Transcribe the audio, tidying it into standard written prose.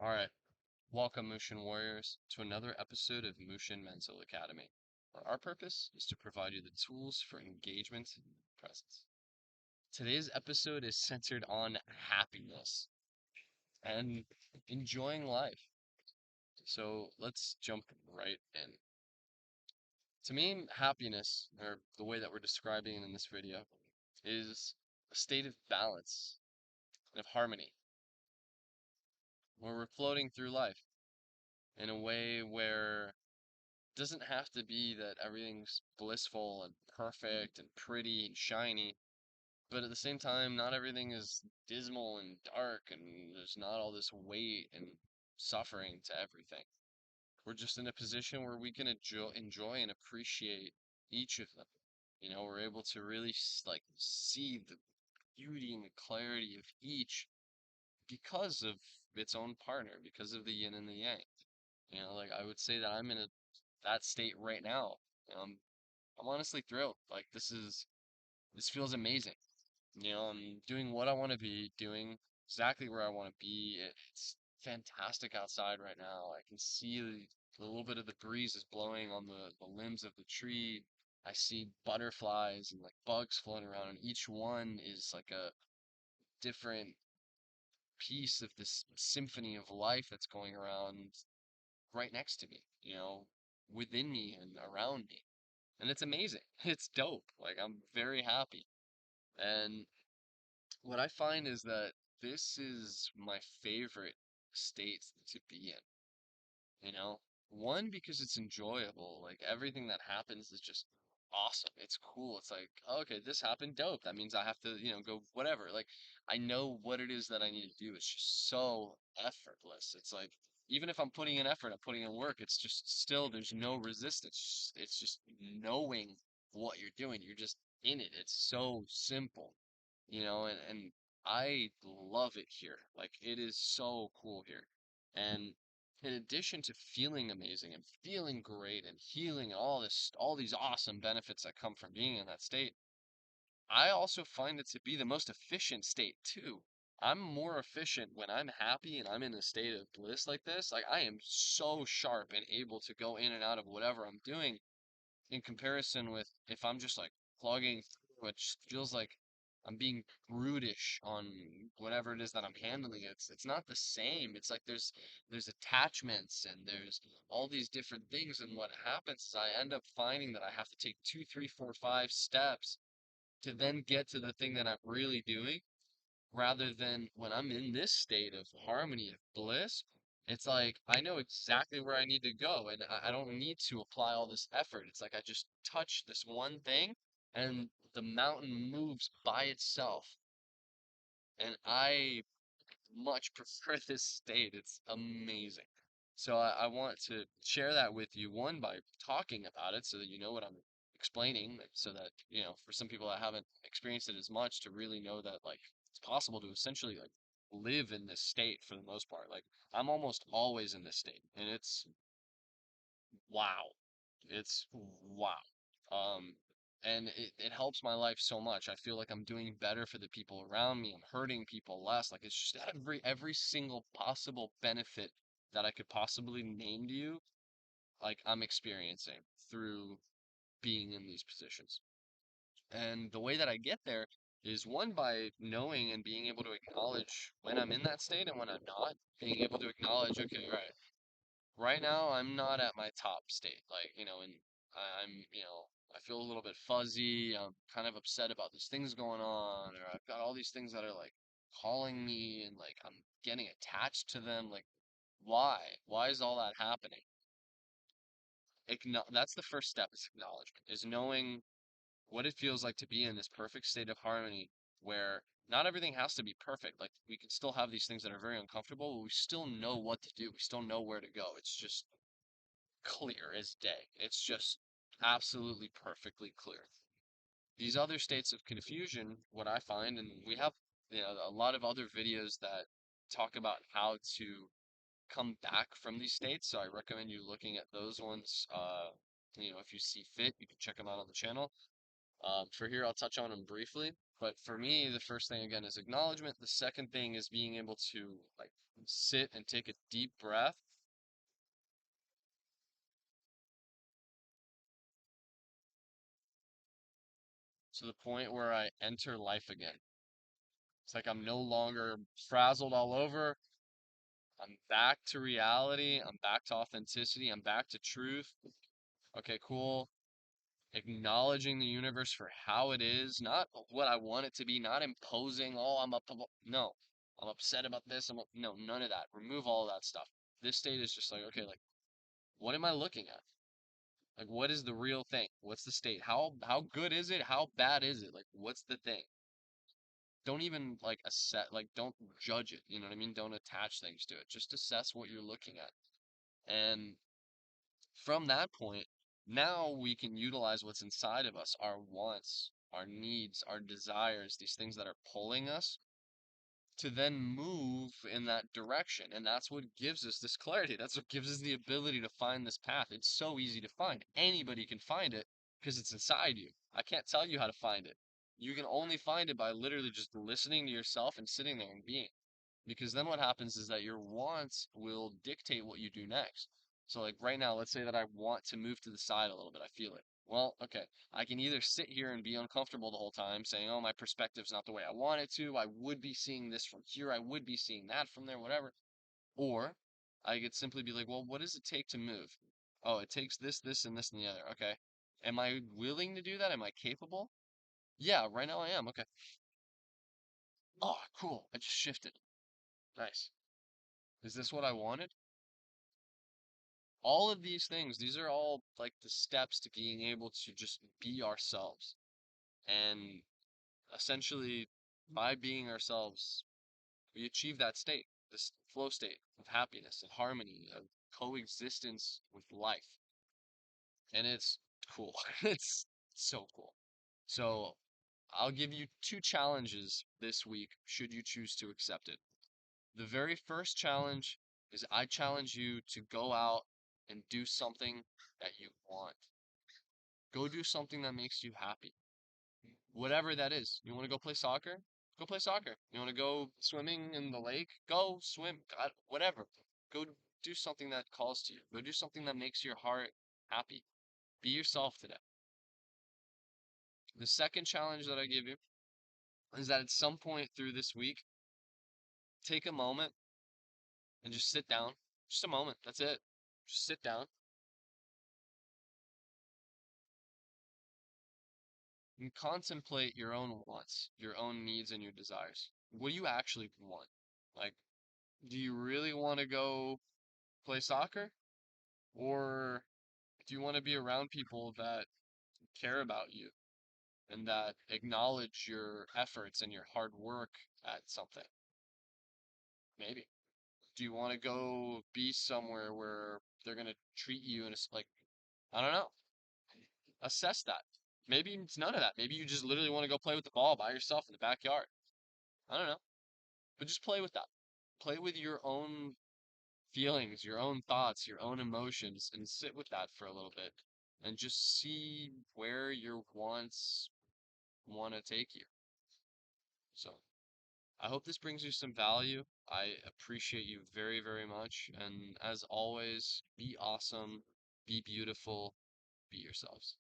All right, welcome Mushin Warriors to another episode of Mushin Mental Academy, where our purpose is to provide you the tools for engagement and presence. Today's episode is centered on happiness and enjoying life. So let's jump right in. To me, happiness, or the way that we're describing it in this video, is a state of balance and of harmony, where we're floating through life in a way where doesn't have to be that everything's blissful and perfect and pretty and shiny, but at the same time, not everything is dismal and dark, and there's not all this weight and suffering to everything. We're just in a position where we can enjoy and appreciate each of them. We're able to really like see the beauty and the clarity of each because of its own partner, because of the yin and the yang. Like I would say that I'm in that state right now. Um, I'm honestly thrilled. Like this feels amazing. I'm doing what I want to be doing, exactly where I want to be. It's fantastic outside right now. I can see a little bit of the breeze is blowing on the limbs of the tree. I see butterflies and like bugs floating around, and each one is like a different piece of this symphony of life that's going around right next to me, within me and around me. And it's amazing. It's dope. Like I'm very happy. And what I find is that this is my favorite state to be in, you know? One, because it's enjoyable. Like everything that happens is just awesome. It's cool. It's like, okay, this happened, dope. That means I have to, go whatever. Like I know what it is that I need to do. It's just so effortless. It's like even if I'm putting in effort, I'm putting in work, it's just still there's no resistance. It's just knowing what you're doing. You're just in it. It's so simple, and I love it here. Like it is so cool here. And in addition to feeling amazing and feeling great and healing and all these awesome benefits that come from being in that state, I also find it to be the most efficient state too. I'm more efficient when I'm happy and I'm in a state of bliss like this. Like I am so sharp and able to go in and out of whatever I'm doing in comparison with if I'm just like plugging through, which feels like I'm being brutish on whatever it is that I'm handling. It's not the same. It's like there's attachments and there's all these different things, and what happens is I end up finding that I have to take two, three, four, 5 steps to then get to the thing that I'm really doing, rather than when I'm in this state of harmony, of bliss, it's like I know exactly where I need to go and I don't need to apply all this effort. It's like I just touch this one thing and the mountain moves by itself. And I much prefer this state. It's amazing. So I want to share that with you, one, by talking about it so that you know what I'm explaining, so that, for some people that haven't experienced it as much, to really know that, like, it's possible to essentially, like, live in this state for the most part. Like, I'm almost always in this state, and it's wow. It's wow. Um, and it helps my life so much. I feel like I'm doing better for the people around me. I'm hurting people less. Like it's just every single possible benefit that I could possibly name to you, like I'm experiencing through being in these positions. And the way that I get there is, one, by knowing and being able to acknowledge when I'm in that state and when I'm not, being able to acknowledge, okay, right now I'm not at my top state, like, and I'm I feel a little bit fuzzy. I'm kind of upset about these things going on, or I've got all these things that are like calling me, and like I'm getting attached to them. Like, why is all that happening? That's the first step, is acknowledgement, is knowing what it feels like to be in this perfect state of harmony, where not everything has to be perfect. Like we can still have these things that are very uncomfortable, but we still know what to do. We still know where to go. It's just clear as day. It's just absolutely perfectly clear. These other states of confusion, what I find, and we have, a lot of other videos that talk about how to come back from these states. So I recommend you looking at those ones. If you see fit, you can check them out on the channel. For here, I'll touch on them briefly. But for me, the first thing again is acknowledgement. The second thing is being able to like sit and take a deep breath to the point where I enter life again. It's like I'm no longer frazzled all over. I'm back to reality. I'm back to authenticity. I'm back to truth. Okay, cool. Acknowledging the universe for how it is, not what I want it to be, not imposing, oh, I'm up, no, I'm upset about this. No, none of that. Remove all of that stuff. This state is just like, okay, like, what am I looking at? Like, what is the real thing? What's the state? How good is it? How bad is it? Like, what's the thing? Don't even like assess, like, don't judge it. You know what I mean? Don't attach things to it. Just assess what you're looking at. And from that point, now we can utilize what's inside of us, our wants, our needs, our desires, these things that are pulling us to then move in that direction. And that's what gives us this clarity. That's what gives us the ability to find this path. It's so easy to find. Anybody can find it because it's inside you. I can't tell you how to find it. You can only find it by literally just listening to yourself and sitting there and being. Because then what happens is that your wants will dictate what you do next. So like right now, let's say that I want to move to the side a little bit. I feel it. Well, okay, I can either sit here and be uncomfortable the whole time saying, oh, my perspective's not the way I want it to. I would be seeing this from here. I would be seeing that from there, whatever. Or I could simply be like, well, what does it take to move? Oh, it takes this, this, and this, and the other. Okay. Am I willing to do that? Am I capable? Yeah, right now I am. Okay. Oh, cool. I just shifted. Nice. Is this what I wanted? All of these things, these are all like the steps to being able to just be ourselves. And essentially, by being ourselves, we achieve that state, this flow state of happiness, of harmony, of coexistence with life. And it's cool. It's so cool. So I'll give you two challenges this week, should you choose to accept it. The very first challenge is I challenge you to go out and do something that you want. Go do something that makes you happy. Whatever that is. You want to go play soccer? Go play soccer. You want to go swimming in the lake? Go swim. God, whatever. Go do something that calls to you. Go do something that makes your heart happy. Be yourself today. The second challenge that I give you is that at some point through this week, take a moment and just sit down. Just a moment. That's it. Just sit down and contemplate your own wants, your own needs, and your desires. What do you actually want? Like, do you really want to go play soccer? Or do you want to be around people that care about you and that acknowledge your efforts and your hard work at something? Maybe. Do you want to go be somewhere where they're going to treat you in a, like, I don't know. Assess that. Maybe it's none of that. Maybe you just literally want to go play with the ball by yourself in the backyard. I don't know. But just play with that. Play with your own feelings, your own thoughts, your own emotions, and sit with that for a little bit and just see where your wants want to take you. So I hope this brings you some value. I appreciate you very, very much. And as always, be awesome, be beautiful, be yourselves.